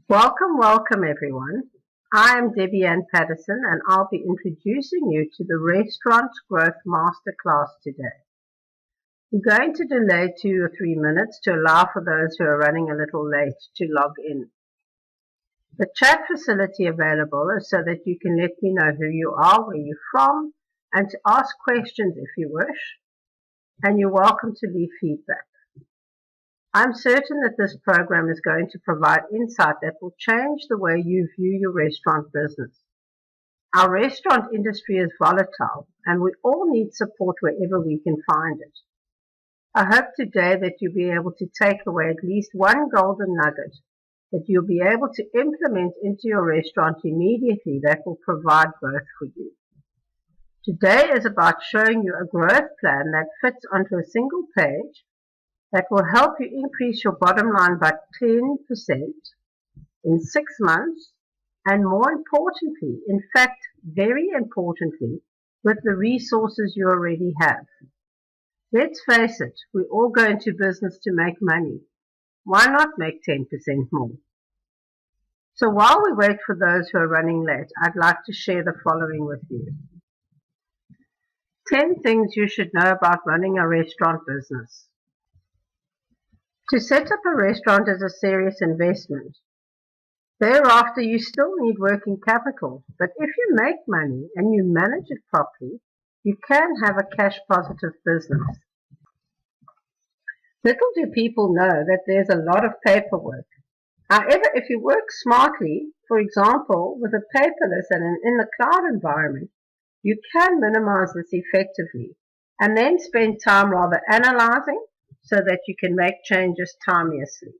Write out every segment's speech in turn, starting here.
Welcome everyone. I am Debbie Ann Patterson and I'll be introducing you to the Restaurant Growth Masterclass today. We're going to delay 2 or 3 minutes to allow for those who are running a little late to log in. The chat facility available is so that you can let me know who you are, where you're from, and to ask questions if you wish, and you're welcome to leave feedback. I'm certain that this program is going to provide insight that will change the way you view your restaurant business. Our restaurant industry is volatile and we all need support wherever we can find it. I hope today that you'll be able to take away at least one golden nugget that you'll be able to implement into your restaurant immediately that will provide growth for you. Today is about showing you a growth plan that fits onto a single page that will help you increase your bottom line by 10% in 6 months, and more importantly, in fact, very importantly, with the resources you already have. Let's face it, we all go into business to make money. Why not make 10% more? So while we wait for those who are running late, I'd like to share the following with you. 10 things you should know about running a restaurant business. To set up a restaurant is a serious investment. Thereafter, you still need working capital, but if you make money and you manage it properly, you can have a cash positive business. Little do people know that there's a lot of paperwork. However, if you work smartly, for example, with a paperless and in the cloud environment, you can minimize this effectively and then spend time rather analyzing so that you can make changes timeously.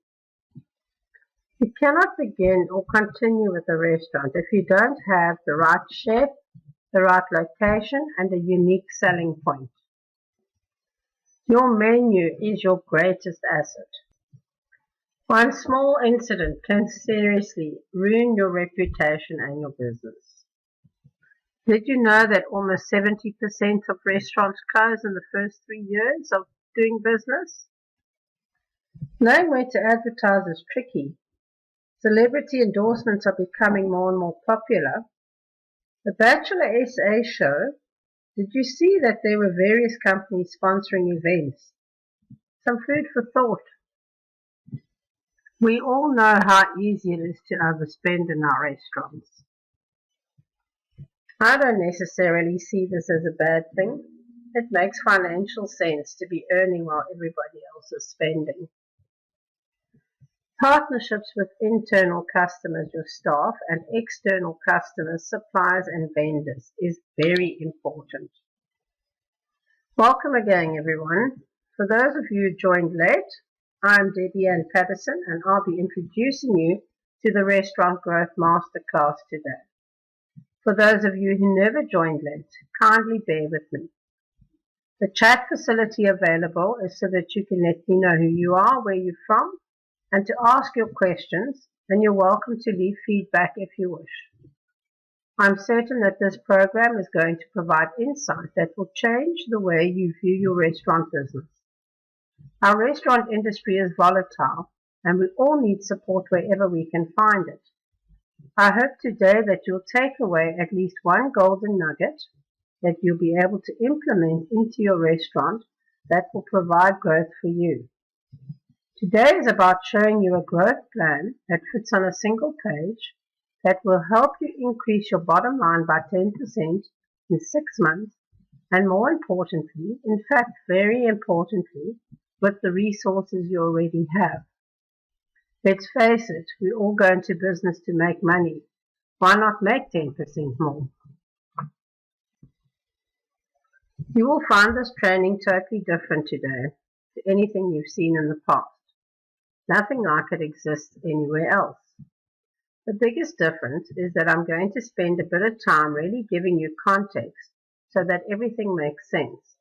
You cannot begin or continue with a restaurant if you don't have the right chef, the right location, and a unique selling point. Your menu is your greatest asset. One small incident can seriously ruin your reputation and your business. Did you know that almost 70% of restaurants close in the first 3 years of doing business? Knowing where to advertise is tricky. Celebrity endorsements are becoming more and more popular. The Bachelor SA show, did you see that there were various companies sponsoring events? Some food for thought. We all know how easy it is to overspend in our restaurants. I don't necessarily see this as a bad thing. It makes financial sense to be earning while everybody else is spending. Partnerships with internal customers, your staff, and external customers, suppliers, and vendors is very important. Welcome again, everyone. For those of you who joined late, I'm Debbie Ann Patterson, and I'll be introducing you to the Restaurant Growth Masterclass today. For those of you who never joined late, kindly bear with me. The chat facility available is so that you can let me know who you are, where you're from, and to ask your questions, and you're welcome to leave feedback if you wish. I'm certain that this program is going to provide insight that will change the way you view your restaurant business. Our restaurant industry is volatile, and we all need support wherever we can find it. I hope today that you'll take away at least one golden nugget that you'll be able to implement into your restaurant that will provide growth for you. Today is about showing you a growth plan that fits on a single page that will help you increase your bottom line by 10% in 6 months, and more importantly, in fact very importantly, with the resources you already have. Let's face it, we all go into business to make money. Why not make 10% more? You will find this training totally different today to anything you've seen in the past. Nothing like it exists anywhere else. The biggest difference is that I'm going to spend a bit of time really giving you context so that everything makes sense.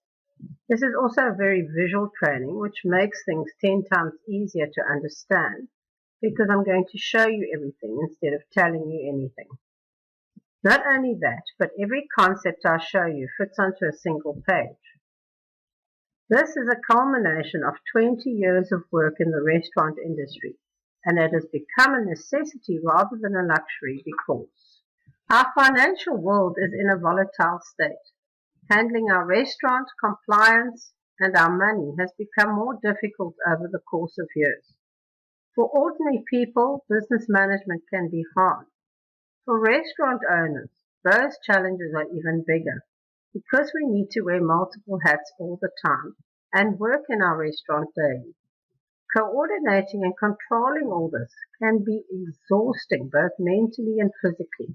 This is also a very visual training, which makes things 10 times easier to understand because I'm going to show you everything instead of telling you anything. Not only that, but every concept I show you fits onto a single page. This is a culmination of 20 years of work in the restaurant industry, and it has become a necessity rather than a luxury because our financial world is in a volatile state. Handling our restaurant, compliance, and our money has become more difficult over the course of years. For ordinary people, business management can be hard. For restaurant owners, those challenges are even bigger because we need to wear multiple hats all the time and work in our restaurant daily. Coordinating and controlling all this can be exhausting both mentally and physically.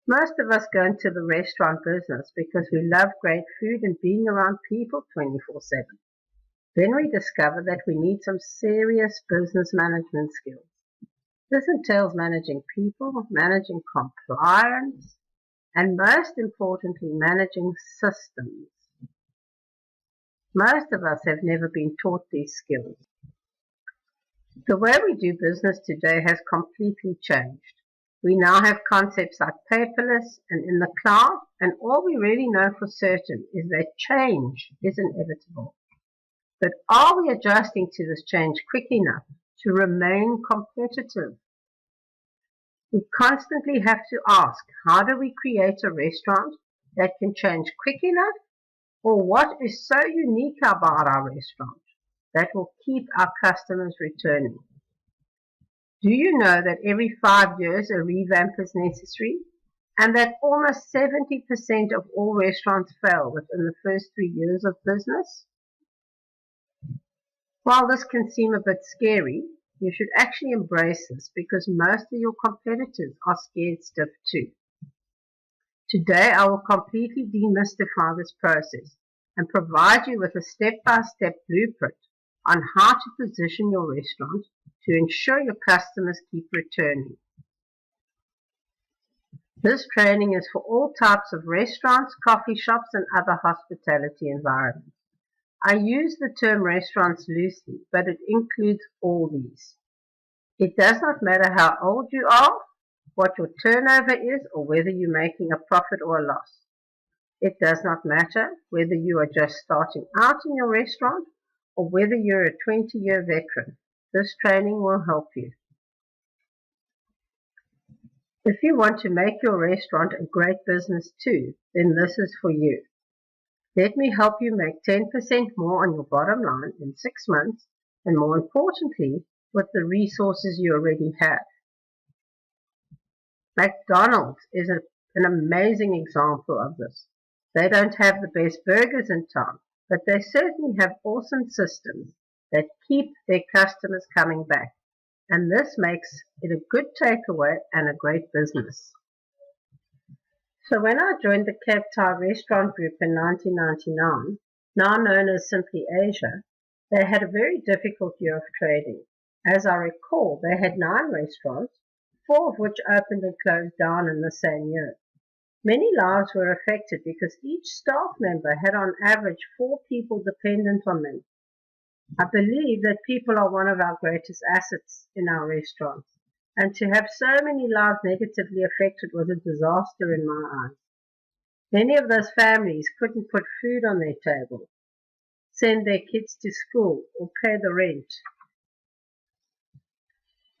Most of us go into the restaurant business because we love great food and being around people 24/7. Then we discover that we need some serious business management skills. This entails managing people, managing compliance, and most importantly, managing systems. Most of us have never been taught these skills. The way we do business today has completely changed. We now have concepts like paperless and in the cloud, and all we really know for certain is that change is inevitable. But are we adjusting to this change quick enough to remain competitive? We constantly have to ask, how do we create a restaurant that can change quick enough? Or what is so unique about our restaurant that will keep our customers returning? Do you know that every 5 years a revamp is necessary and that almost 70% of all restaurants fail within the first 3 years of business? While this can seem a bit scary, you should actually embrace this because most of your competitors are scared stiff too. Today I will completely demystify this process and provide you with a step-by-step blueprint on how to position your restaurant to ensure your customers keep returning. This training is for all types of restaurants, coffee shops, and other hospitality environments. I use the term restaurants loosely, but it includes all these. It does not matter how old you are, what your turnover is, or whether you're making a profit or a loss. It does not matter whether you are just starting out in your restaurant or whether you're a 20-year veteran. This training will help you. If you want to make your restaurant a great business too, then this is for you. Let me help you make 10% more on your bottom line in 6 months, and more importantly, with the resources you already have. McDonald's is an amazing example of this. They don't have the best burgers in town, but they certainly have awesome systems that keep their customers coming back. And this makes it a good takeaway and a great business. So when I joined the Cape Town Restaurant Group in 1999, now known as Simply Asia, they had a very difficult year of trading. As I recall, they had 9 restaurants, 4 of which opened and closed down in the same year. Many lives were affected because each staff member had on average 4 people dependent on them. I believe that people are one of our greatest assets in our restaurants, and to have so many lives negatively affected was a disaster in my eyes. Many of those families couldn't put food on their table, send their kids to school, or pay the rent.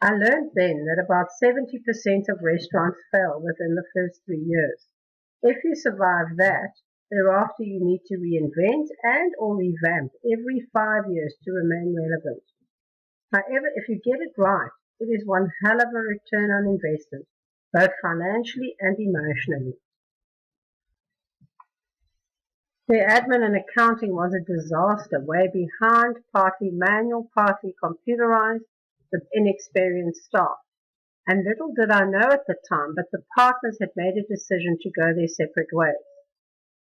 I learned then that about 70% of restaurants fail within the first 3 years. If you survive that, thereafter you need to reinvent and or revamp every 5 years to remain relevant. However, if you get it right, it is one hell of a return on investment, both financially and emotionally. Their admin and accounting was a disaster, way behind, partly manual, partly computerized, with inexperienced staff. And little did I know at the time, but the partners had made a decision to go their separate ways.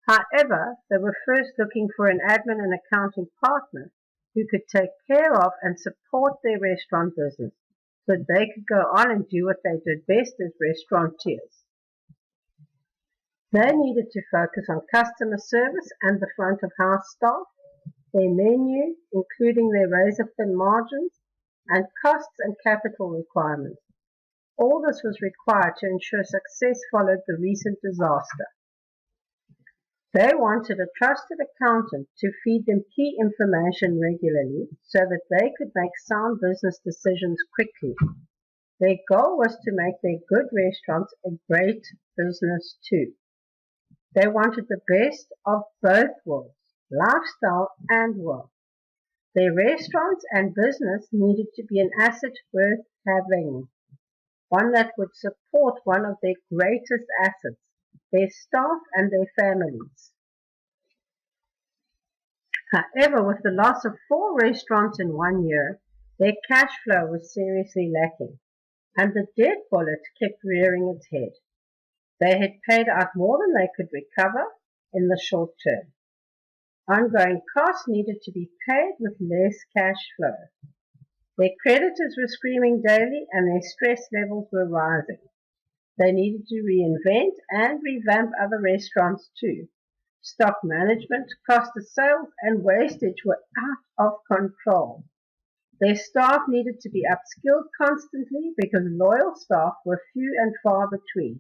However, they were first looking for an admin and accounting partner who could take care of and support their restaurant business so that they could go on and do what they did best as restaurateurs. They needed to focus on customer service and the front of house staff, their menu, including their razor-thin margins, and costs and capital requirements. All this was required to ensure success followed the recent disaster. They wanted a trusted accountant to feed them key information regularly so that they could make sound business decisions quickly. Their goal was to make their good restaurants a great business too. They wanted the best of both worlds, lifestyle and wealth. Their restaurants and business needed to be an asset worth having, one that would support one of their greatest assets, their staff and their families. However, with the loss of 4 restaurants in 1 year, their cash flow was seriously lacking, and the debt bullet kept rearing its head. They had paid out more than they could recover in the short term. Ongoing costs needed to be paid with less cash flow. Their creditors were screaming daily and their stress levels were rising. They needed to reinvent and revamp other restaurants too. Stock management, cost of sales, and wastage were out of control. Their staff needed to be upskilled constantly because loyal staff were few and far between.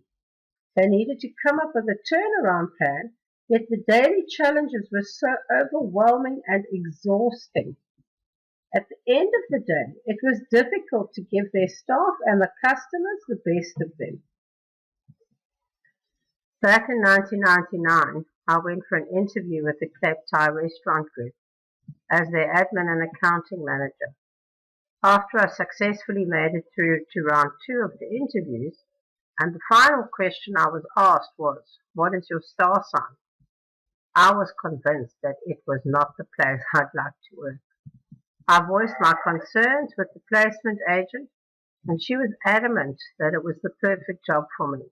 They needed to come up with a turnaround plan, yet the daily challenges were so overwhelming and exhausting. At the end of the day, it was difficult to give their staff and the customers the best of them. Back in 1999, I went for an interview with the Cape Thai Restaurant Group as their admin and accounting manager. After I successfully made it through to round 2 of the interviews, and the final question I was asked was, "What is your star sign?" I was convinced that it was not the place I'd like to work. I voiced my concerns with the placement agent, and she was adamant that it was the perfect job for me.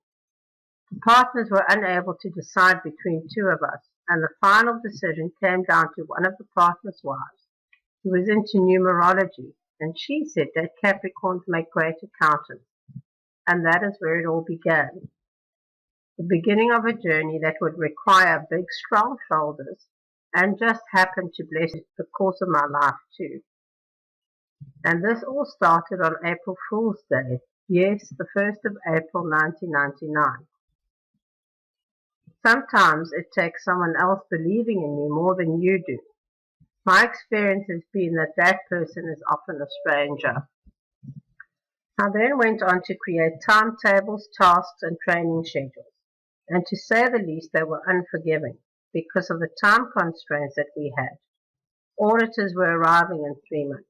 The partners were unable to decide between 2 of us, and the final decision came down to one of the partners' wives, who was into numerology, and she said that Capricorns make great accountants, and that is where it all began. The beginning of a journey that would require big, strong shoulders, and just happened to bless the course of my life too. And this all started on April Fool's Day, yes, the 1st of April 1999. Sometimes it takes someone else believing in you more than you do. My experience has been that that person is often a stranger. I then went on to create timetables, tasks, and training schedules, and to say the least, they were unforgiving because of the time constraints that we had. Auditors were arriving in 3 months.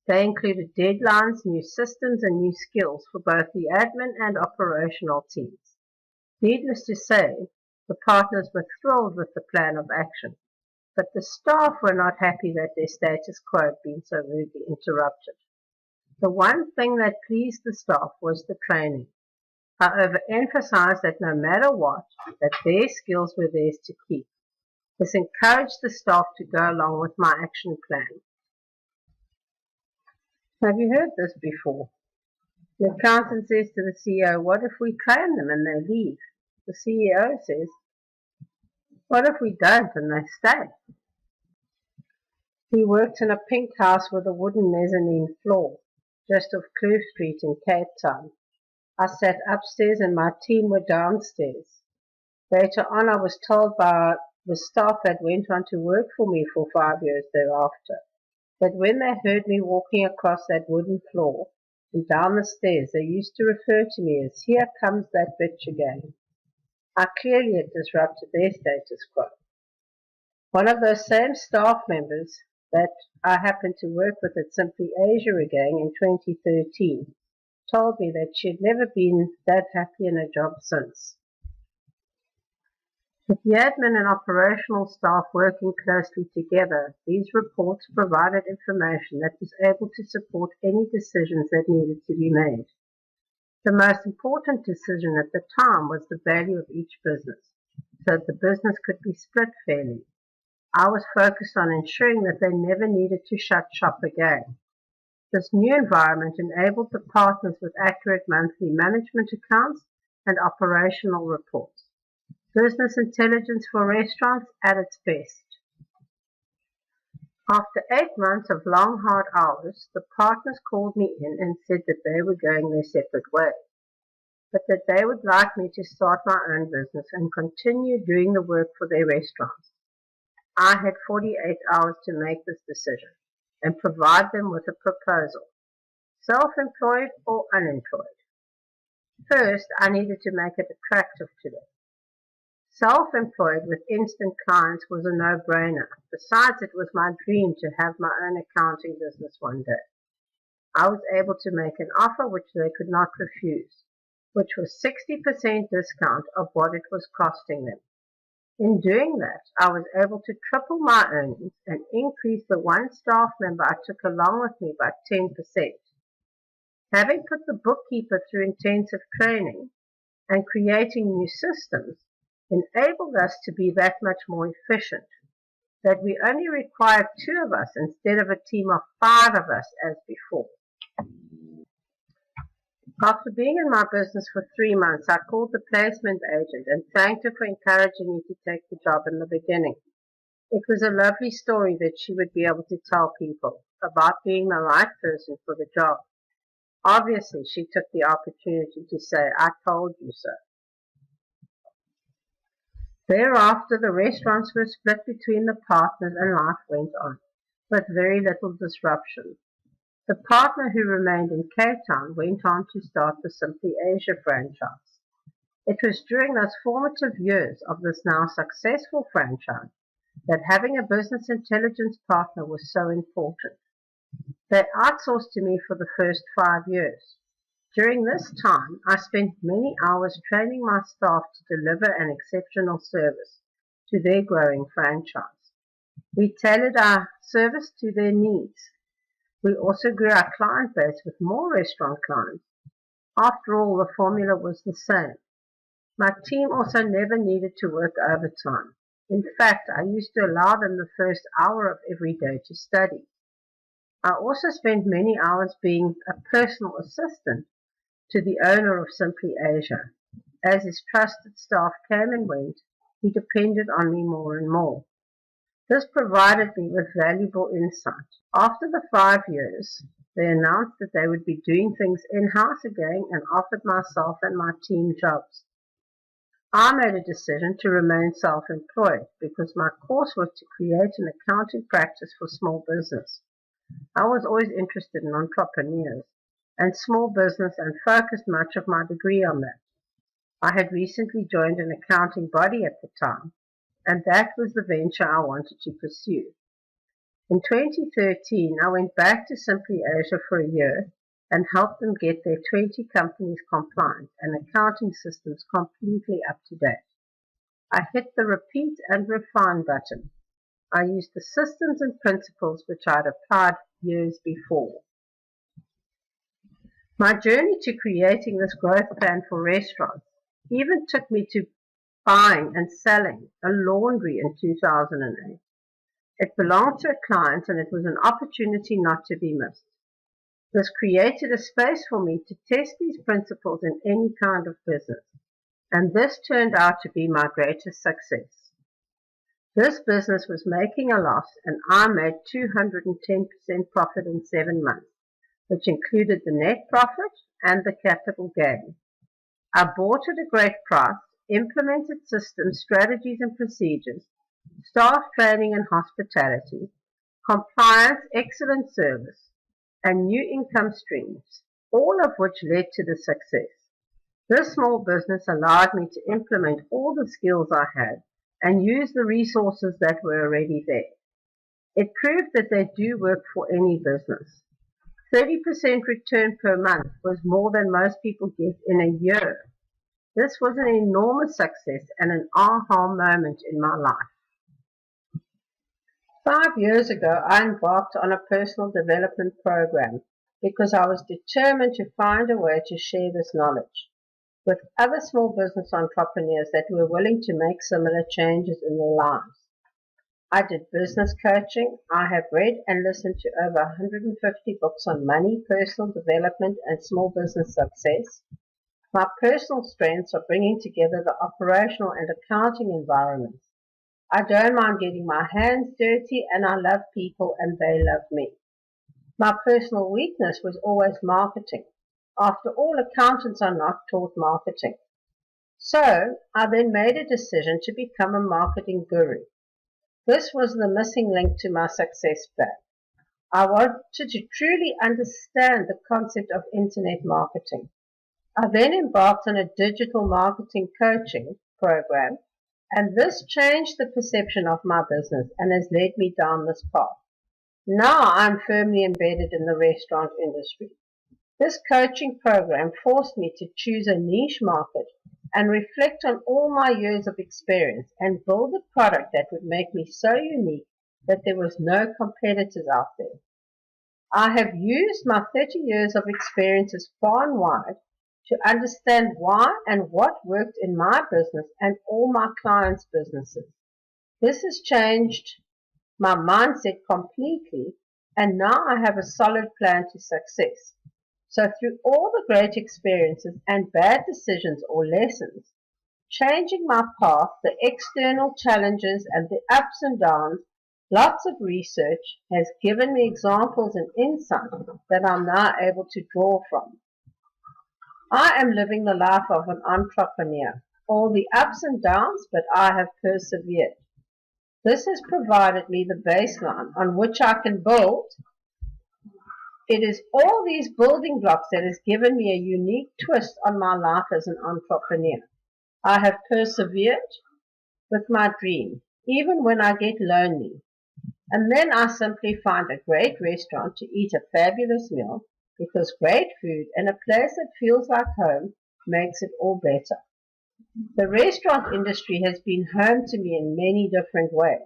They included deadlines, new systems, and new skills for both the admin and operational teams. Needless to say, the partners were thrilled with the plan of action, but the staff were not happy that their status quo had been so rudely interrupted. The one thing that pleased the staff was the training. I overemphasized that no matter what, that their skills were theirs to keep. This encouraged the staff to go along with my action plan. Have you heard this before? The accountant says to the CEO, "What if we train them and they leave?" The CEO says, "What if we don't and they stay?" He worked in a pink house with a wooden mezzanine floor, just off Kloof Street in Cape Town. I sat upstairs and my team were downstairs. Later on, I was told by the staff that went on to work for me for 5 years thereafter, that when they heard me walking across that wooden floor and down the stairs, they used to refer to me as, "Here comes that bitch again." I clearly had disrupted their status quo. One of those same staff members that I happened to work with at Simply Asia again in 2013 told me that she had never been that happy in a job since. With the admin and operational staff working closely together, these reports provided information that was able to support any decisions that needed to be made. The most important decision at the time was the value of each business, so that the business could be split fairly. I was focused on ensuring that they never needed to shut shop again. This new environment enabled the partners with accurate monthly management accounts and operational reports. Business intelligence for restaurants at its best. After 8 months of long, hard hours, the partners called me in and said that they were going their separate ways. but that they would like me to start my own business and continue doing the work for their restaurants. I had 48 hours to make this decision and provide them with a proposal, self-employed or unemployed. First, I needed to make it attractive to them. Self-employed with instant clients was a no-brainer. Besides, it was my dream to have my own accounting business one day. I was able to make an offer which they could not refuse, which was 60% discount of what it was costing them. In doing that, I was able to triple my earnings and increase the one staff member I took along with me by 10%. Having put the bookkeeper through intensive training and creating new systems enabled us to be that much more efficient, that we only required 2 of us instead of a team of 5 of us as before. After being in my business for 3 months, I called the placement agent and thanked her for encouraging me to take the job in the beginning. It was a lovely story that she would be able to tell people about being the right person for the job. Obviously, she took the opportunity to say, "I told you so." Thereafter, the restaurants were split between the partners and life went on, with very little disruption. The partner who remained in Cape Town went on to start the Simply Asia franchise. It was during those formative years of this now successful franchise that having a business intelligence partner was so important. They outsourced to me for the first 5 years. During this time, I spent many hours training my staff to deliver an exceptional service to their growing franchise. We tailored our service to their needs. We also grew our client base with more restaurant clients. After all, the formula was the same. My team also never needed to work overtime. In fact, I used to allow them the first hour of every day to study. I also spent many hours being a personal assistant to the owner of Simply Asia. As his trusted staff came and went, he depended on me more and more. This provided me with valuable insight. After the 5 years, they announced that they would be doing things in-house again and offered myself and my team jobs. I made a decision to remain self-employed because my course was to create an accounting practice for small business. I was always interested in entrepreneurs and small business and focused much of my degree on that. I had recently joined an accounting body at the time, and that was the venture I wanted to pursue. In 2013, I went back to Simply Asia for a year and helped them get their 20 companies compliant and accounting systems completely up to date. I hit the repeat and refine button. I used the systems and principles which I'd applied years before. My journey to creating this growth plan for restaurants even took me to buying and selling a laundry in 2008. It belonged to a client and it was an opportunity not to be missed. This created a space for me to test these principles in any kind of business, and this turned out to be my greatest success. This business was making a loss and I made 210% profit in 7 months, which included the net profit and the capital gain. I bought at a great price, implemented systems, strategies and procedures, staff training and hospitality, compliance, excellent service, and new income streams, all of which led to the success. This small business allowed me to implement all the skills I had and use the resources that were already there. It proved that they do work for any business. 30% return per month was more than most people get in a year. This was an enormous success and an aha moment in my life. 5 years ago, I embarked on a personal development program because I was determined to find a way to share this knowledge with other small business entrepreneurs that were willing to make similar changes in their lives. I did business coaching. I have read and listened to over 150 books on money, personal development, and small business success. My personal strengths are bringing together the operational and accounting environments. I don't mind getting my hands dirty, and I love people and they love me. My personal weakness was always marketing. After all, accountants are not taught marketing. So I then made a decision to become a marketing guru. This was the missing link to my success plan. I wanted to truly understand the concept of internet marketing. I then embarked on a digital marketing coaching program, and this changed the perception of my business and has led me down this path. Now I'm firmly embedded in the restaurant industry. This coaching program forced me to choose a niche market and reflect on all my years of experience and build a product that would make me so unique that there was no competitors out there. I have used my 30 years of experiences far and wide to understand why and what worked in my business and all my clients' businesses. This has changed my mindset completely, and now I have a solid plan to success. So through all the great experiences and bad decisions or lessons, changing my path, the external challenges and the ups and downs, lots of research has given me examples and insights that I'm now able to draw from. I am living the life of an entrepreneur, all the ups and downs, but I have persevered. This has provided me the baseline on which I can build. It is all these building blocks that has given me a unique twist on my life as an entrepreneur. I have persevered with my dream, even when I get lonely. And then I simply find a great restaurant to eat a fabulous meal, because great food and a place that feels like home makes it all better. The restaurant industry has been home to me in many different ways.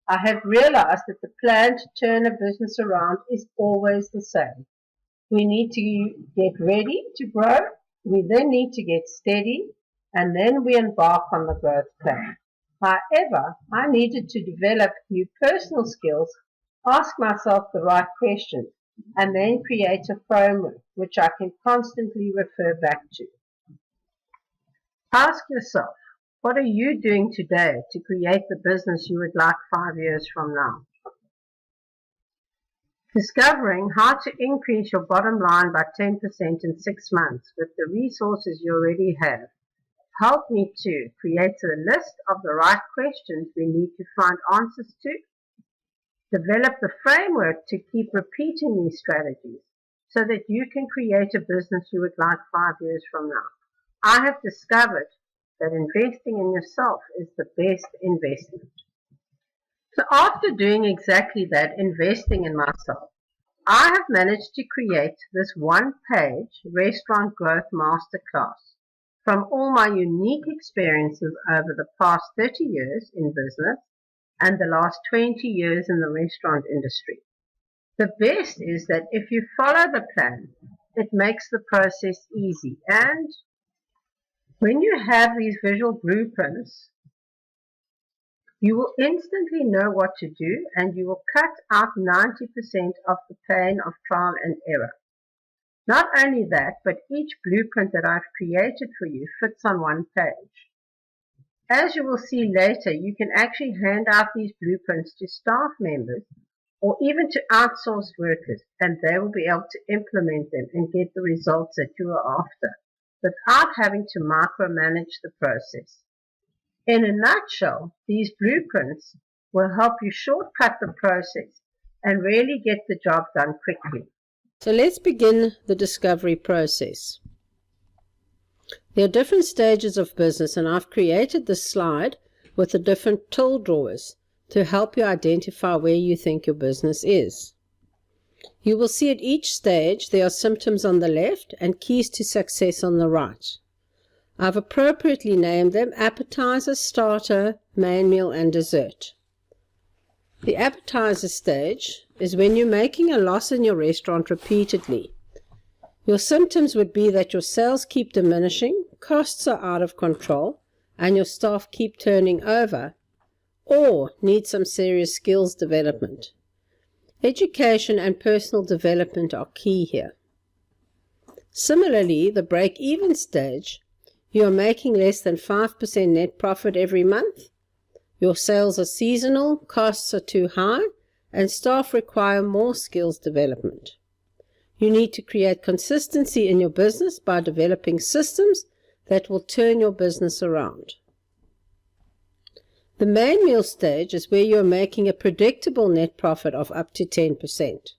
I have realized that the plan to turn a business around is always the same. We need to get ready to grow, we then need to get steady, and then we embark on the growth plan. However, I needed to develop new personal skills, ask myself the right questions, and then create a framework which I can constantly refer back to. Ask yourself, what are you doing today to create the business you would like 5 years from now? Discovering how to increase your bottom line by 10% in 6 months with the resources you already have helped me to create a list of the right questions we need to find answers to, develop the framework to keep repeating these strategies so that you can create a business you would like 5 years from now. I have discovered that investing in yourself is the best investment. So after doing exactly that, investing in myself, I have managed to create this one-page Restaurant Growth Masterclass from all my unique experiences over the past 30 years in business and the last 20 years in the restaurant industry. The best is that if you follow the plan, it makes the process easy. And when you have these visual blueprints, you will instantly know what to do, and you will cut out 90% of the pain of trial and error. Not only that, but each blueprint that I've created for you fits on one page. As you will see later, you can actually hand out these blueprints to staff members or even to outsourced workers, and they will be able to implement them and get the results that you are after without having to micromanage the process. In a nutshell, these blueprints will help you shortcut the process and really get the job done quickly. So let's begin the discovery process. There are different stages of business, and I've created this slide with the different tool drawers to help you identify where you think your business is. You will see at each stage there are symptoms on the left and keys to success on the right. I've appropriately named them appetizer, starter, main meal, and dessert. The appetizer stage is when you're making a loss in your restaurant repeatedly. Your symptoms would be that your sales keep diminishing, costs are out of control, and your staff keep turning over, or need some serious skills development. Education and personal development are key here. Similarly, the break-even stage, you are making less than 5% net profit every month, your sales are seasonal, costs are too high, and staff require more skills development. You need to create consistency in your business by developing systems that will turn your business around. The main meal stage is where you're making a predictable net profit of up to 10%.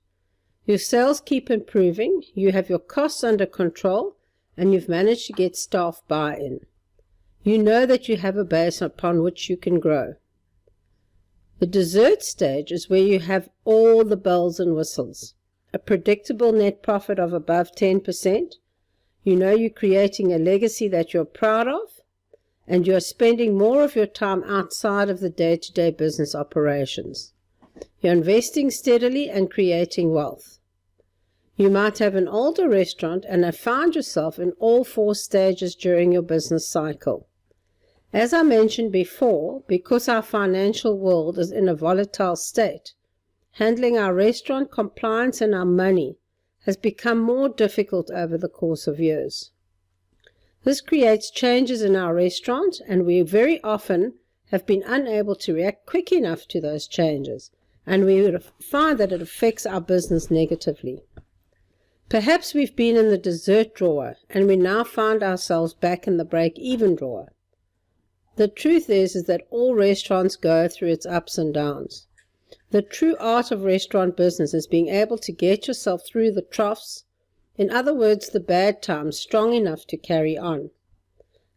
Your sales keep improving, you have your costs under control, and you've managed to get staff buy-in. You know that you have a base upon which you can grow. The dessert stage is where you have all the bells and whistles. A predictable net profit of above 10%. You know you're creating a legacy that you're proud of, and you're spending more of your time outside of the day-to-day business operations. You're investing steadily and creating wealth. You might have an older restaurant and have found yourself in all 4 stages during your business cycle. As I mentioned before, because our financial world is in a volatile state, handling our restaurant compliance and our money has become more difficult over the course of years. This creates changes in our restaurant, and we very often have been unable to react quick enough to those changes, and we would find that it affects our business negatively. Perhaps we've been in the dessert drawer, and we now find ourselves back in the break-even drawer. The truth is that all restaurants go through its ups and downs. The true art of restaurant business is being able to get yourself through the troughs, in other words, the bad times, strong enough to carry on.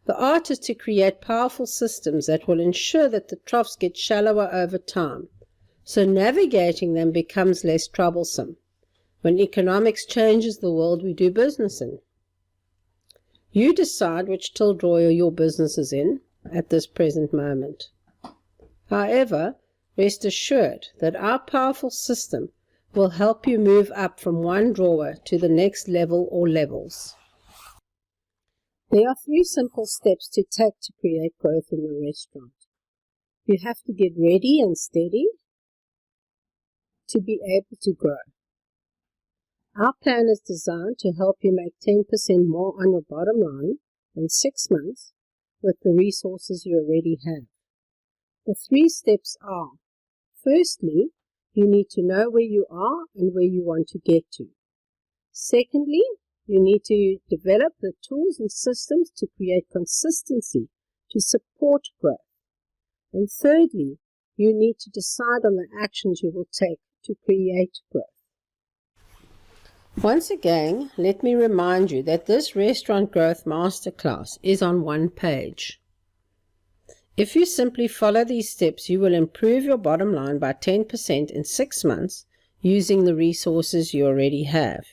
The art is to create powerful systems that will ensure that the troughs get shallower over time, so navigating them becomes less troublesome when economics changes the world we do business in. You decide which till drawer your business is in at this present moment. However, rest assured that our powerful system will help you move up from one drawer to the next level or levels. There are 3 simple steps to take to create growth in your restaurant. You have to get ready and steady to be able to grow. Our plan is designed to help you make 10% more on your bottom line in 6 months with the resources you already have. The 3 steps are: firstly, you need to know where you are and where you want to get to. Secondly, you need to develop the tools and systems to create consistency to support growth. And thirdly, you need to decide on the actions you will take to create growth. Once again, let me remind you that this Restaurant Growth Masterclass is on 1 page. If you simply follow these steps, you will improve your bottom line by 10% in 6 months using the resources you already have.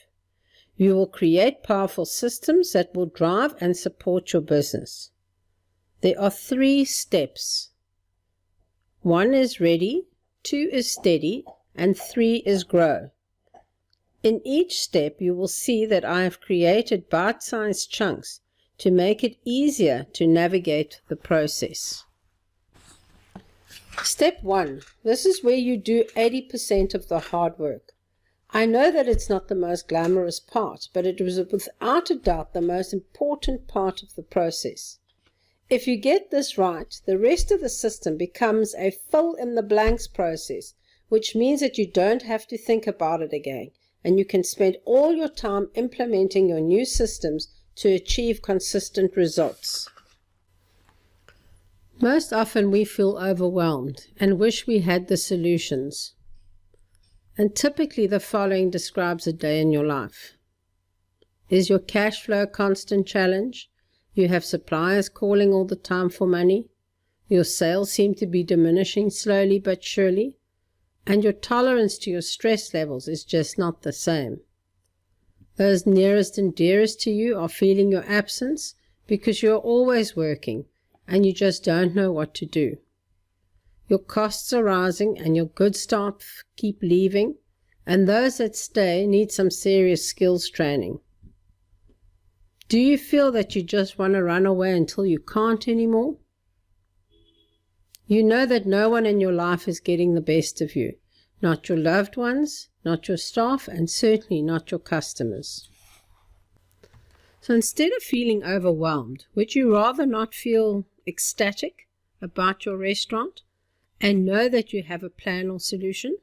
You will create powerful systems that will drive and support your business. There are 3 steps. 1 is ready, 2 is steady, and 3 is grow. In each step, you will see that I have created bite-sized chunks to make it easier to navigate the process. Step 1. This is where you do 80% of the hard work. I know that it's not the most glamorous part, but it was without a doubt the most important part of the process. If you get this right, the rest of the system becomes a fill-in-the-blanks process, which means that you don't have to think about it again, and you can spend all your time implementing your new systems to achieve consistent results. Most often we feel overwhelmed and wish we had the solutions. And typically the following describes a day in your life. Is your cash flow a constant challenge? You have suppliers calling all the time for money? Your sales seem to be diminishing slowly but surely? And your tolerance to your stress levels is just not the same. Those nearest and dearest to you are feeling your absence because you're always working and you just don't know what to do. Your costs are rising and your good staff keep leaving, and those that stay need some serious skills training. Do you feel that you just want to run away until you can't anymore? You know that no one in your life is getting the best of you, not your loved ones, not your staff, and certainly not your customers. So instead of feeling overwhelmed, would you rather not feel ecstatic about your restaurant and know that you have a plan or solution?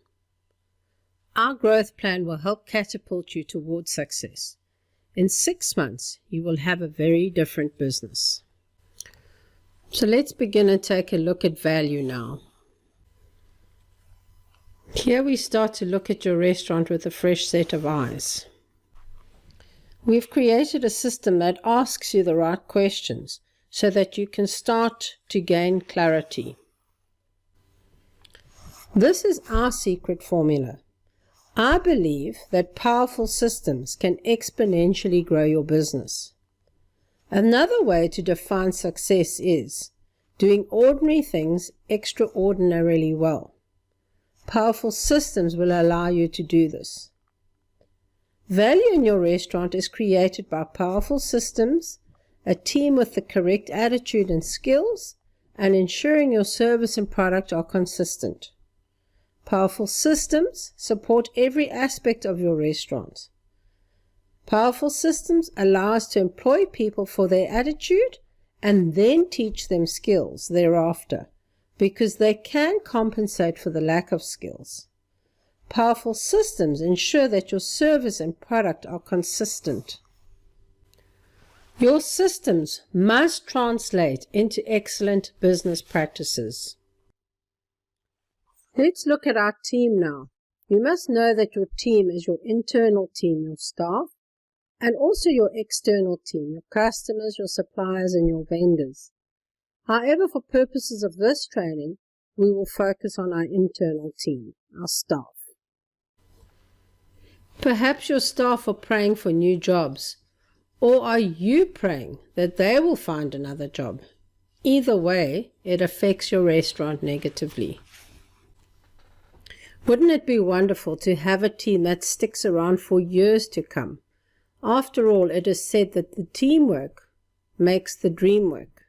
Our growth plan will help catapult you towards success. In 6 months, you will have a very different business. So let's begin and take a look at value now. Here we start to look at your restaurant with a fresh set of eyes. We've created a system that asks you the right questions so that you can start to gain clarity. This is our secret formula. I believe that powerful systems can exponentially grow your business. Another way to define success is doing ordinary things extraordinarily well. Powerful systems will allow you to do this. Value in your restaurant is created by powerful systems, a team with the correct attitude and skills, and ensuring your service and product are consistent. Powerful systems support every aspect of your restaurant. Powerful systems allow us to employ people for their attitude and then teach them skills thereafter, because they can compensate for the lack of skills. Powerful systems ensure that your service and product are consistent. Your systems must translate into excellent business practices. Let's look at our team now. You must know that your team is your internal team, your staff, and also your external team, your customers, your suppliers, and your vendors. However, for purposes of this training, we will focus on our internal team, our staff. Perhaps your staff are praying for new jobs, or are you praying that they will find another job? Either way, it affects your restaurant negatively. Wouldn't it be wonderful to have a team that sticks around for years to come? After all, it is said that the teamwork makes the dream work.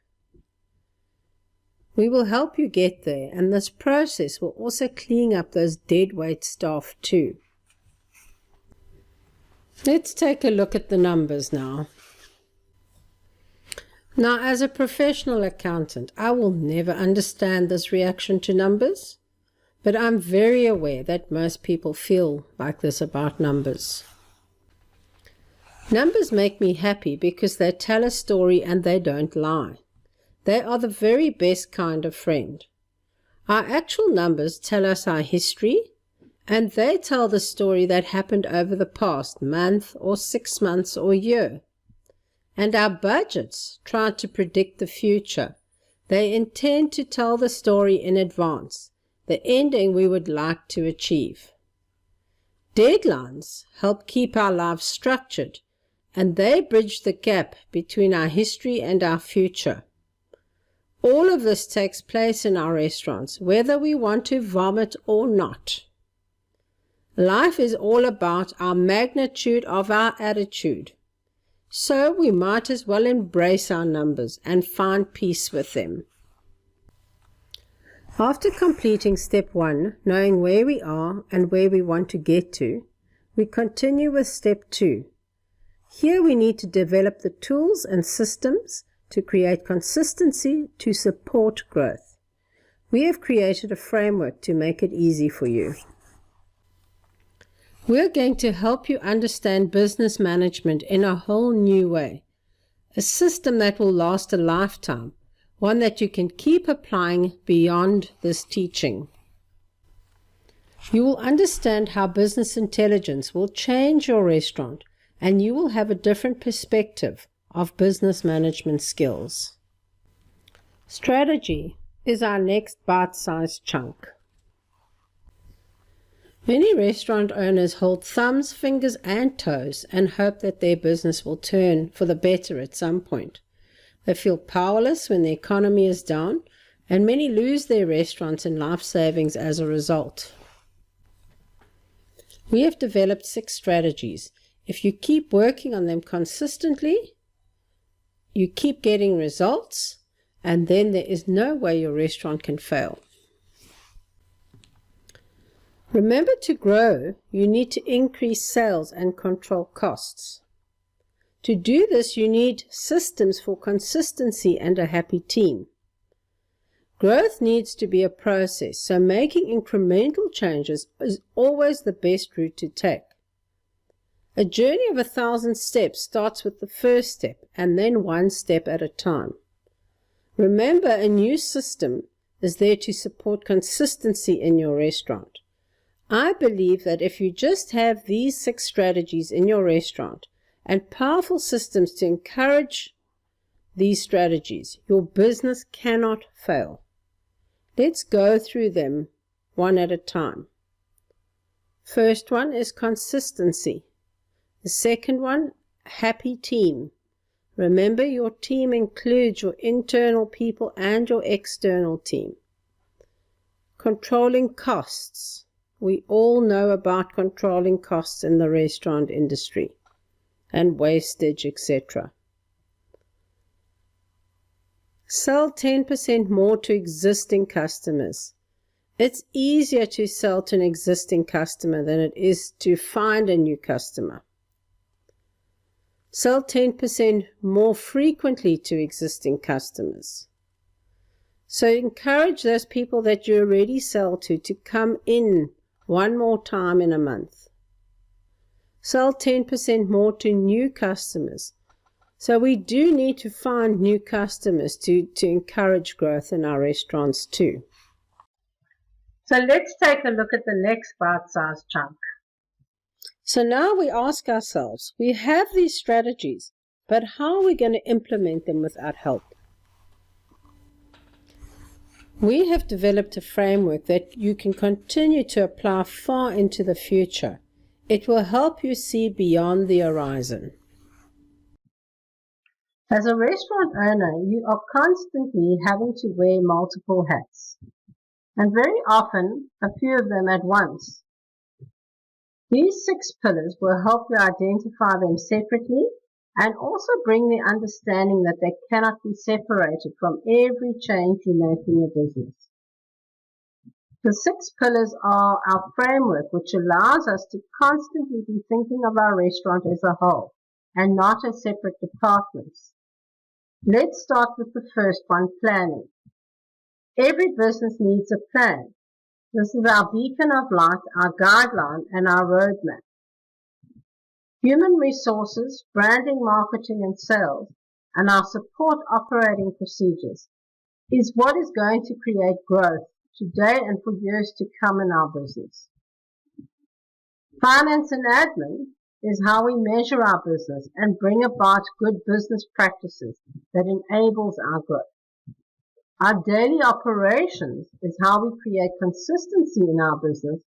We will help you get there, and this process will also clean up those deadweight staff too. Let's take a look at the numbers now. Now, as a professional accountant, I will never understand this reaction to numbers, but I'm very aware that most people feel like this about numbers. Numbers make me happy because they tell a story and they don't lie. They are the very best kind of friend. Our actual numbers tell us our history, and they tell the story that happened over the past month or 6 months or year. And our budgets try to predict the future. They intend to tell the story in advance, the ending we would like to achieve. Deadlines help keep our lives structured, and they bridge the gap between our history and our future. All of this takes place in our restaurants, whether we want to vomit or not. Life is all about our magnitude of our attitude. So we might as well embrace our numbers and find peace with them. After completing step 1, knowing where we are and where we want to get to, we continue with step 2. Here we need to develop the tools and systems to create consistency to support growth. We have created a framework to make it easy for you. We're going to help you understand business management in a whole new way, a system that will last a lifetime, one that you can keep applying beyond this teaching. You will understand how business intelligence will change your restaurant, and you will have a different perspective of business management skills. Strategy is our next bite-sized chunk. Many restaurant owners hold thumbs, fingers, and toes and hope that their business will turn for the better at some point. They feel powerless when the economy is down, and many lose their restaurants and life savings as a result. We have developed 6 strategies. If you keep working on them consistently, you keep getting results, and then there is no way your restaurant can fail. Remember, to grow, you need to increase sales and control costs. To do this, you need systems for consistency and a happy team. Growth needs to be a process, so making incremental changes is always the best route to take. A journey of 1,000 steps starts with the first step and then one step at a time. Remember, a new system is there to support consistency in your restaurant. I believe that if you just have these 6 strategies in your restaurant and powerful systems to encourage these strategies, your business cannot fail. Let's go through them one at a time. First one is consistency. The second one, happy team. Remember, your team includes your internal people and your external team. Controlling costs. We all know about controlling costs in the restaurant industry and wastage, etc. Sell 10% more to existing customers. It's easier to sell to an existing customer than it is to find a new customer. Sell 10% more frequently to existing customers. So encourage those people that you already sell to come in one more time in a month. Sell 10% more to new customers. So we do need to find new customers to encourage growth in our restaurants too. So let's take a look at the next bite-sized chunk. So now we ask ourselves, we have these strategies, but how are we going to implement them without help? We have developed a framework that you can continue to apply far into the future. It will help you see beyond the horizon. As a restaurant owner, you are constantly having to wear multiple hats, and very often a few of them at once. These 6 pillars will help you identify them separately and also bring the understanding that they cannot be separated from every change you make in your business. The 6 pillars are our framework, which allows us to constantly be thinking of our restaurant as a whole and not as separate departments. Let's start with the first one, planning. Every business needs a plan. This is our beacon of light, our guideline, and our roadmap. Human resources, branding, marketing, and sales, and our support operating procedures is what is going to create growth today and for years to come in our business. Finance and admin is how we measure our business and bring about good business practices that enables our growth. Our daily operations is how we create consistency in our business.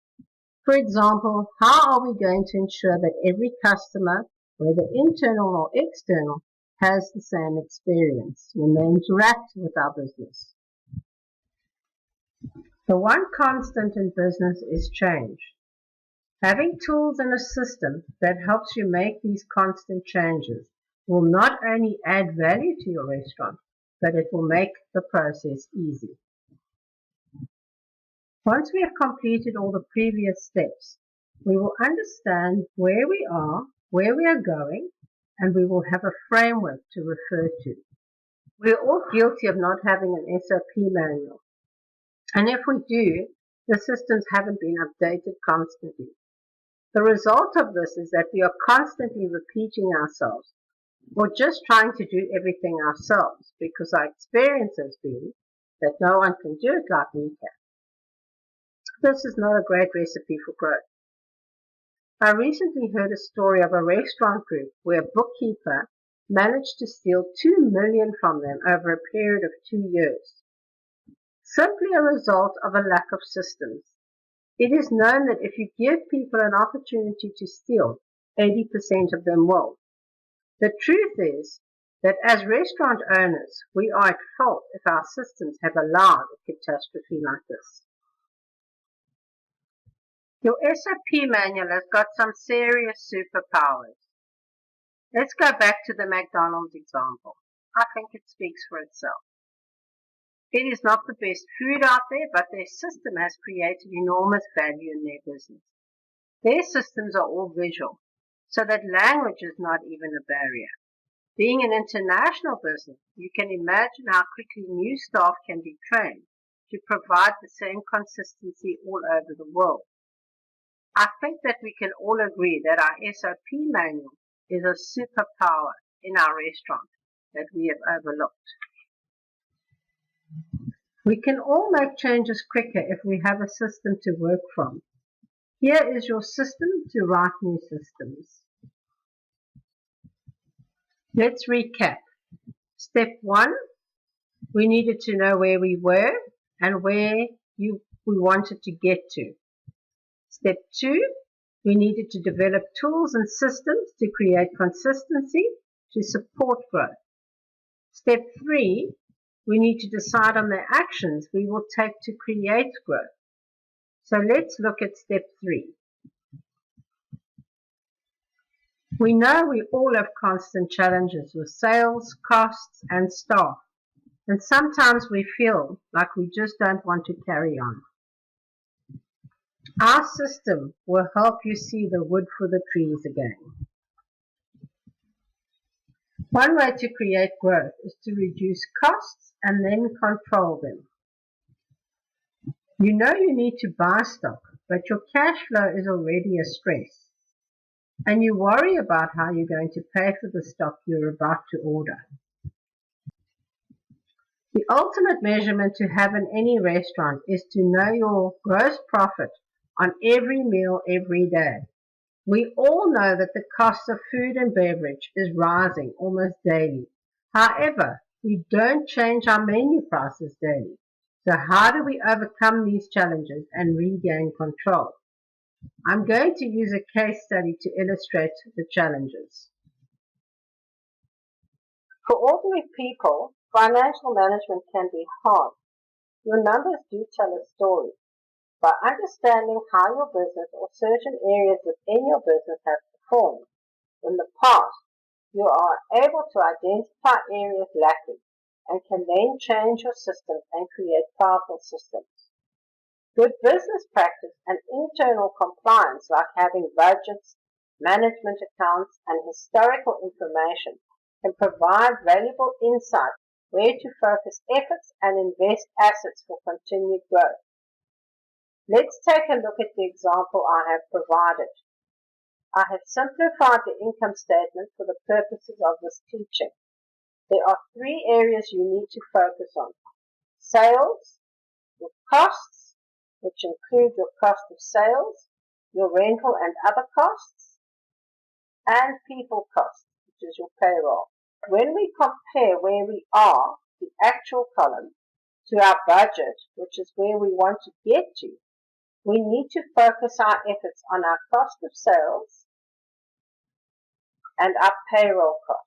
For example, how are we going to ensure that every customer, whether internal or external, has the same experience when they interact with our business? The one constant in business is change. Having tools and a system that helps you make these constant changes will not only add value to your restaurant, but it will make the process easy. Once we have completed all the previous steps, we will understand where we are going, and we will have a framework to refer to. We are all guilty of not having an SOP manual, and if we do, the systems haven't been updated constantly. The result of this is that we are constantly repeating ourselves, or just trying to do everything ourselves, because our experience has been that no one can do it like we can. This is not a great recipe for growth. I recently heard a story of a restaurant group where a bookkeeper managed to steal $2 million from them over a period of 2 years. Simply a result of a lack of systems. It is known that if you give people an opportunity to steal, 80% of them will. The truth is that as restaurant owners, we are at fault if our systems have allowed a catastrophe like this. Your SOP manual has got some serious superpowers. Let's go back to the McDonald's example. I think it speaks for itself. It is not the best food out there, but their system has created enormous value in their business. Their systems are all visual, so that language is not even a barrier. Being an international business, you can imagine how quickly new staff can be trained to provide the same consistency all over the world. I think that we can all agree that our SOP manual is a superpower in our restaurant that we have overlooked. We can all make changes quicker if we have a system to work from. Here is your system to write new systems. Let's recap. Step 1, we needed to know where we were and where we wanted to get to. Step 2, we needed to develop tools and systems to create consistency to support growth. Step 3, we need to decide on the actions we will take to create growth. So let's look at step 3. We know we all have constant challenges with sales, costs, and staff. And sometimes we feel like we just don't want to carry on. Our system will help you see the wood for the trees again. One way to create growth is to reduce costs and then control them. You know you need to buy stock, but your cash flow is already a stress. And you worry about how you're going to pay for the stock you're about to order. The ultimate measurement to have in any restaurant is to know your gross profit on every meal every day. We all know that the cost of food and beverage is rising almost daily. However, we don't change our menu prices daily. So how do we overcome these challenges and regain control? I'm going to use a case study to illustrate the challenges. For ordinary people, financial management can be hard. Your numbers do tell a story. By understanding how your business or certain areas within your business have performed in the past, you are able to identify areas lacking and can then change your systems and create powerful systems. Good business practice and internal compliance, like having budgets, management accounts, and historical information, can provide valuable insight where to focus efforts and invest assets for continued growth. Let's take a look at the example I have provided. I have simplified the income statement for the purposes of this teaching. There are 3 areas you need to focus on: sales, your costs, which include your cost of sales, your rental and other costs, and people costs, which is your payroll. When we compare where we are, the actual column, to our budget, which is where we want to get to, we need to focus our efforts on our cost of sales and our payroll costs.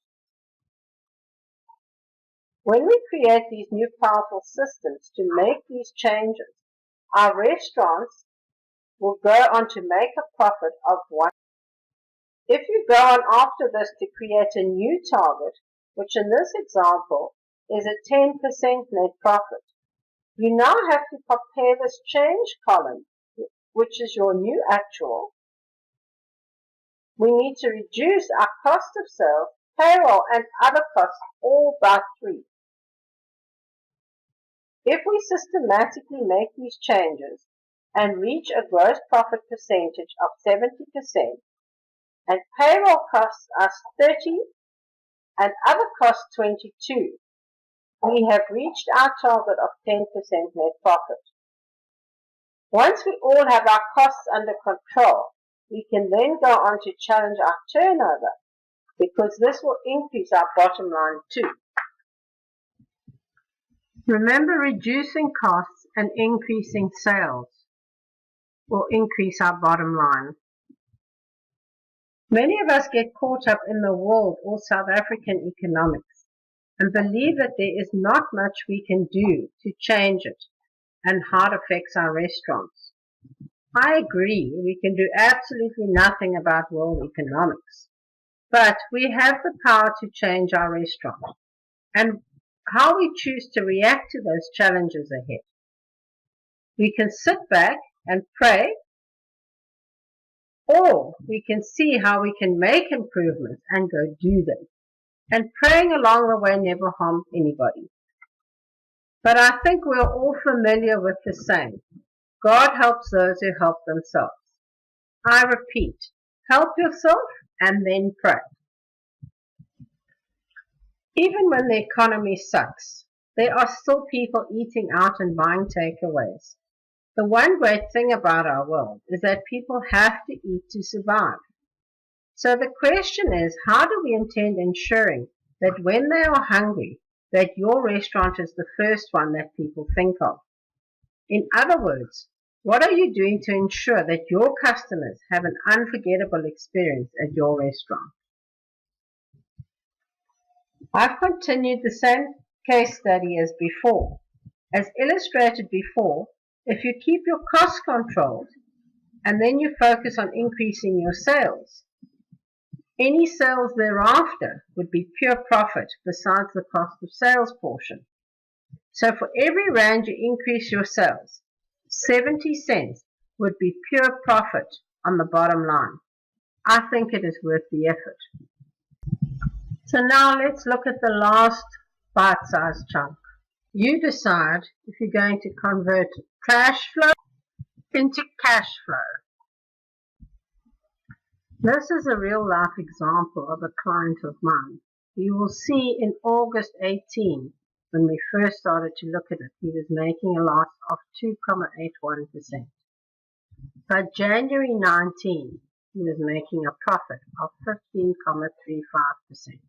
When we create these new powerful systems to make these changes, our restaurants will go on to make a profit of 1. If you go on after this to create a new target, which in this example is a 10% net profit, you now have to compare this change column, which is your new actual. We need to reduce our cost of sales, payroll, and other costs all but 3. If we systematically make these changes and reach a gross profit percentage of 70% and payroll costs us 30 and other costs 22, we have reached our target of 10% net profit. Once we all have our costs under control, we can then go on to challenge our turnover, because this will increase our bottom line too. Remember, reducing costs and increasing sales will increase our bottom line. Many of us get caught up in the world or South African economics and believe that there is not much we can do to change it and how it affects our restaurants. I agree, we can do absolutely nothing about world economics, but we have the power to change our restaurant and how we choose to react to those challenges ahead. We can sit back and pray, or we can see how we can make improvements and go do them. And praying along the way never harms anybody. But I think we're all familiar with the saying, God helps those who help themselves. I repeat, help yourself and then pray. Even when the economy sucks, there are still people eating out and buying takeaways. The one great thing about our world is that people have to eat to survive. So the question is, how do we intend ensuring that when they are hungry, that your restaurant is the first one that people think of? In other words, what are you doing to ensure that your customers have an unforgettable experience at your restaurant? I've continued the same case study as before. As illustrated before, if you keep your costs controlled and then you focus on increasing your sales, any sales thereafter would be pure profit besides the cost of sales portion. So for every rand you increase your sales, 70 cents would be pure profit on the bottom line. I think it is worth the effort. So now let's look at the last bite-sized chunk. You decide if you're going to convert cash flow into cash flow. This is a real-life example of a client of mine. You will see in August 18, when we first started to look at it, he was making a loss of 2.81%. By January 19, he was making a profit of 15.35%.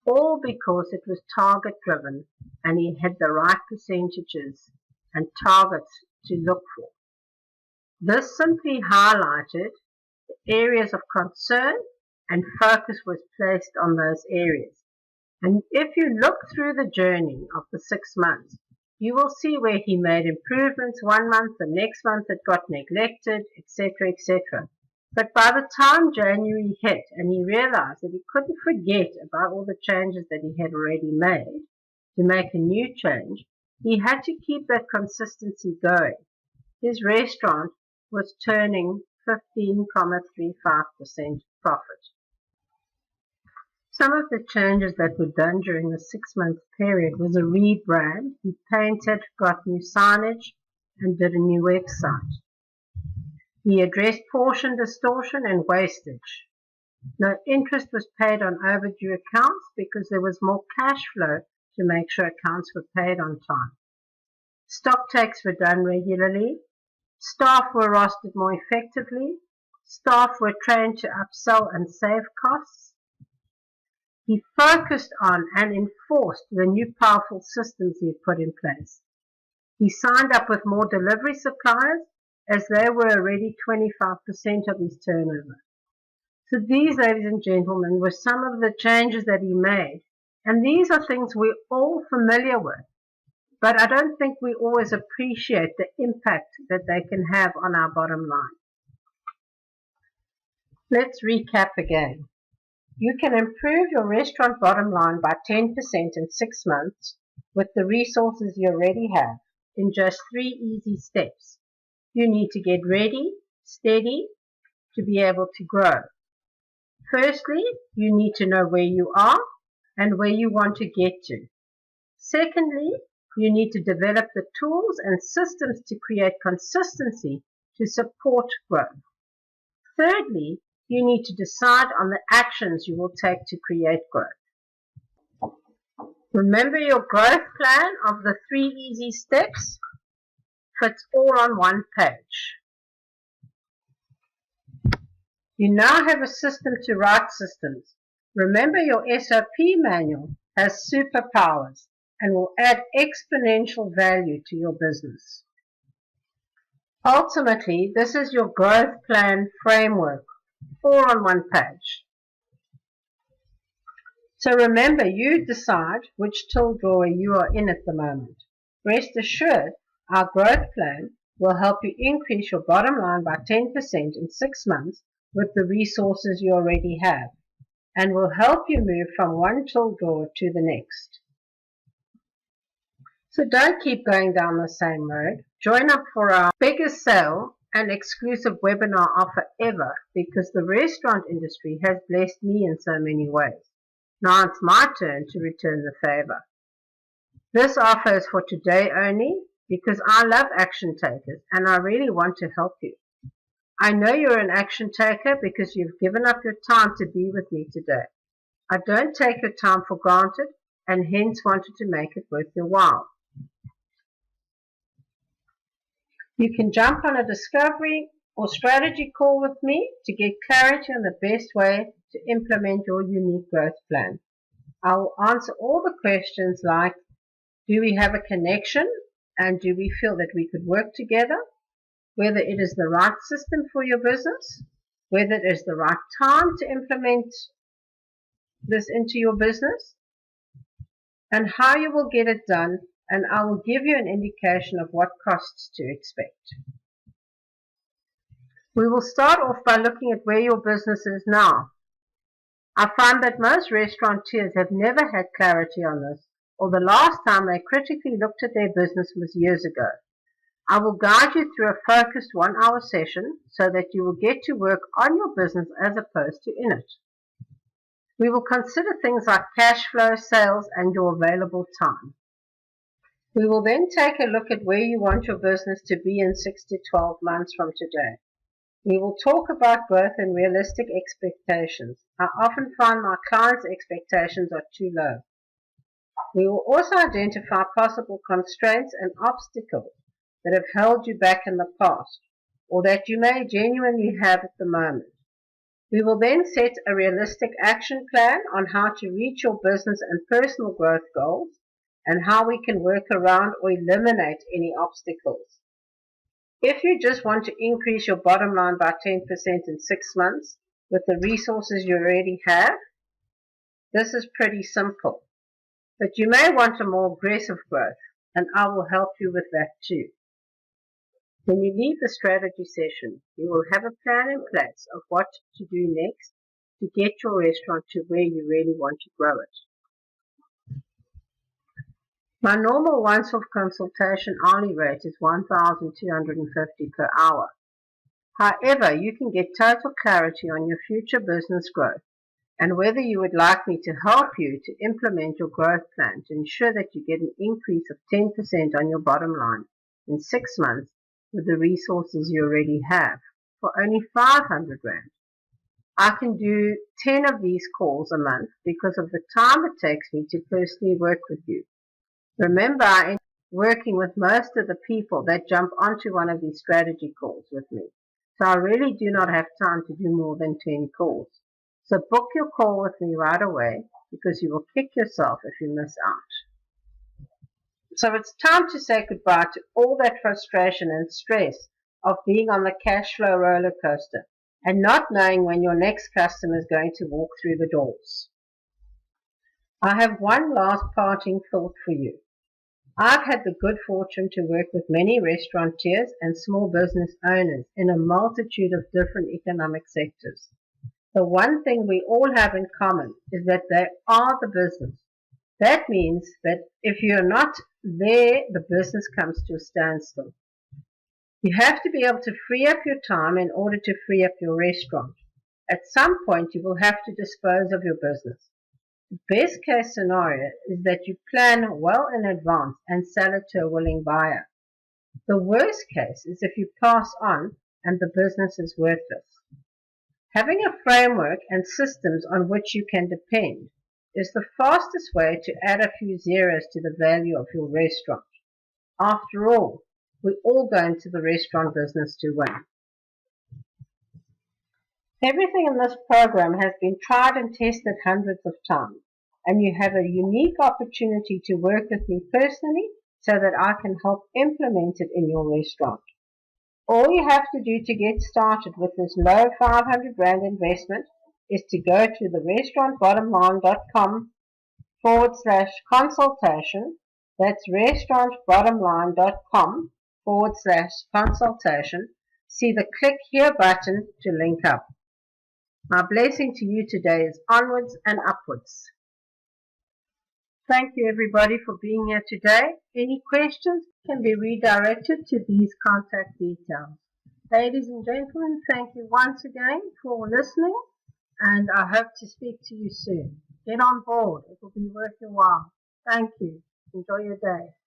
All because it was target driven and he had the right percentages and targets to look for. This simply highlighted the areas of concern and focus was placed on those areas. And if you look through the journey of the 6 months, you will see where he made improvements one month, the next month it got neglected, etc., etc. But by the time January hit and he realized that he couldn't forget about all the changes that he had already made to make a new change, he had to keep that consistency going. His restaurant was turning 15.35% profit. Some of the changes that were done during the 6-month period was a rebrand. He painted, got new signage, and did a new website. He addressed portion distortion and wastage. No interest was paid on overdue accounts because there was more cash flow to make sure accounts were paid on time. Stock takes were done regularly. Staff were rostered more effectively. Staff were trained to upsell and save costs. He focused on and enforced the new powerful systems he had put in place. He signed up with more delivery suppliers as they were already 25% of his turnover. So these, ladies and gentlemen, were some of the changes that he made. And these are things we're all familiar with. But I don't think we always appreciate the impact that they can have on our bottom line. Let's recap again. You can improve your restaurant bottom line by 10% in 6 months with the resources you already have in just 3 easy steps. You need to get ready, steady, to be able to grow. Firstly, you need to know where you are and where you want to get to. Secondly, you need to develop the tools and systems to create consistency to support growth. Thirdly, you need to decide on the actions you will take to create growth. Remember, your growth plan of the 3 easy steps fits all on one page. You now have a system to write systems. Remember, your SOP manual has superpowers and will add exponential value to your business. Ultimately, this is your growth plan framework, all on one page. So remember, you decide which till drawer you are in at the moment. Rest assured, our growth plan will help you increase your bottom line by 10% in 6 months with the resources you already have, and will help you move from one till drawer to the next. So don't keep going down the same road. Join up for our biggest sale and exclusive webinar offer ever, because the restaurant industry has blessed me in so many ways. Now it's my turn to return the favor. This offer is for today only because I love action takers and I really want to help you. I know you're an action taker because you've given up your time to be with me today. I don't take your time for granted and hence wanted to make it worth your while. You can jump on a discovery or strategy call with me to get clarity on the best way to implement your unique growth plan. I will answer all the questions like, do we have a connection and do we feel that we could work together? Whether it is the right system for your business, whether it is the right time to implement this into your business, and how you will get it done, and I will give you an indication of what costs to expect. We will start off by looking at where your business is now. I find that most restaurateurs have never had clarity on this, or the last time they critically looked at their business was years ago. I will guide you through a focused 1-hour session so that you will get to work on your business as opposed to in it. We will consider things like cash flow, sales, and your available time. We will then take a look at where you want your business to be in 6 to 12 months from today. We will talk about growth and realistic expectations. I often find my clients' expectations are too low. We will also identify possible constraints and obstacles that have held you back in the past, or that you may genuinely have at the moment. We will then set a realistic action plan on how to reach your business and personal growth goals, and how we can work around or eliminate any obstacles. If you just want to increase your bottom line by 10% in 6 months with the resources you already have, this is pretty simple. But you may want a more aggressive growth, and I will help you with that too. When you leave the strategy session, you will have a plan in place of what to do next to get your restaurant to where you really want to grow it. My normal once-off consultation hourly rate is $1,250 per hour. However, you can get total clarity on your future business growth and whether you would like me to help you to implement your growth plan to ensure that you get an increase of 10% on your bottom line in 6 months with the resources you already have for only 500 Rand. I can do 10 of these calls a month because of the time it takes me to personally work with you. Remember, I am working with most of the people that jump onto one of these strategy calls with me, so I really do not have time to do more than 10 calls. So book your call with me right away because you will kick yourself if you miss out. So it's time to say goodbye to all that frustration and stress of being on the cash flow roller coaster and not knowing when your next customer is going to walk through the doors. I have one last parting thought for you. I've had the good fortune to work with many restaurateurs and small business owners in a multitude of different economic sectors. The one thing we all have in common is that they are the business. That means that if you're not there, the business comes to a standstill. You have to be able to free up your time in order to free up your restaurant. At some point, you will have to dispose of your business. The best case scenario is that you plan well in advance and sell it to a willing buyer. The worst case is if you pass on and the business is worthless. Having a framework and systems on which you can depend is the fastest way to add a few zeros to the value of your restaurant. After all, we all go into the restaurant business to win. Everything in this program has been tried and tested hundreds of times, and you have a unique opportunity to work with me personally so that I can help implement it in your restaurant. All you have to do to get started with this low 500 Rand investment is to go to the restaurantbottomline.com/consultation. That's restaurantbottomline.com/consultation. See the click here button to link up. My blessing to you today is onwards and upwards. Thank you everybody for being here today. Any questions can be redirected to these contact details. Ladies and gentlemen, thank you once again for listening, and I hope to speak to you soon. Get on board. It will be worth your while. Thank you. Enjoy your day.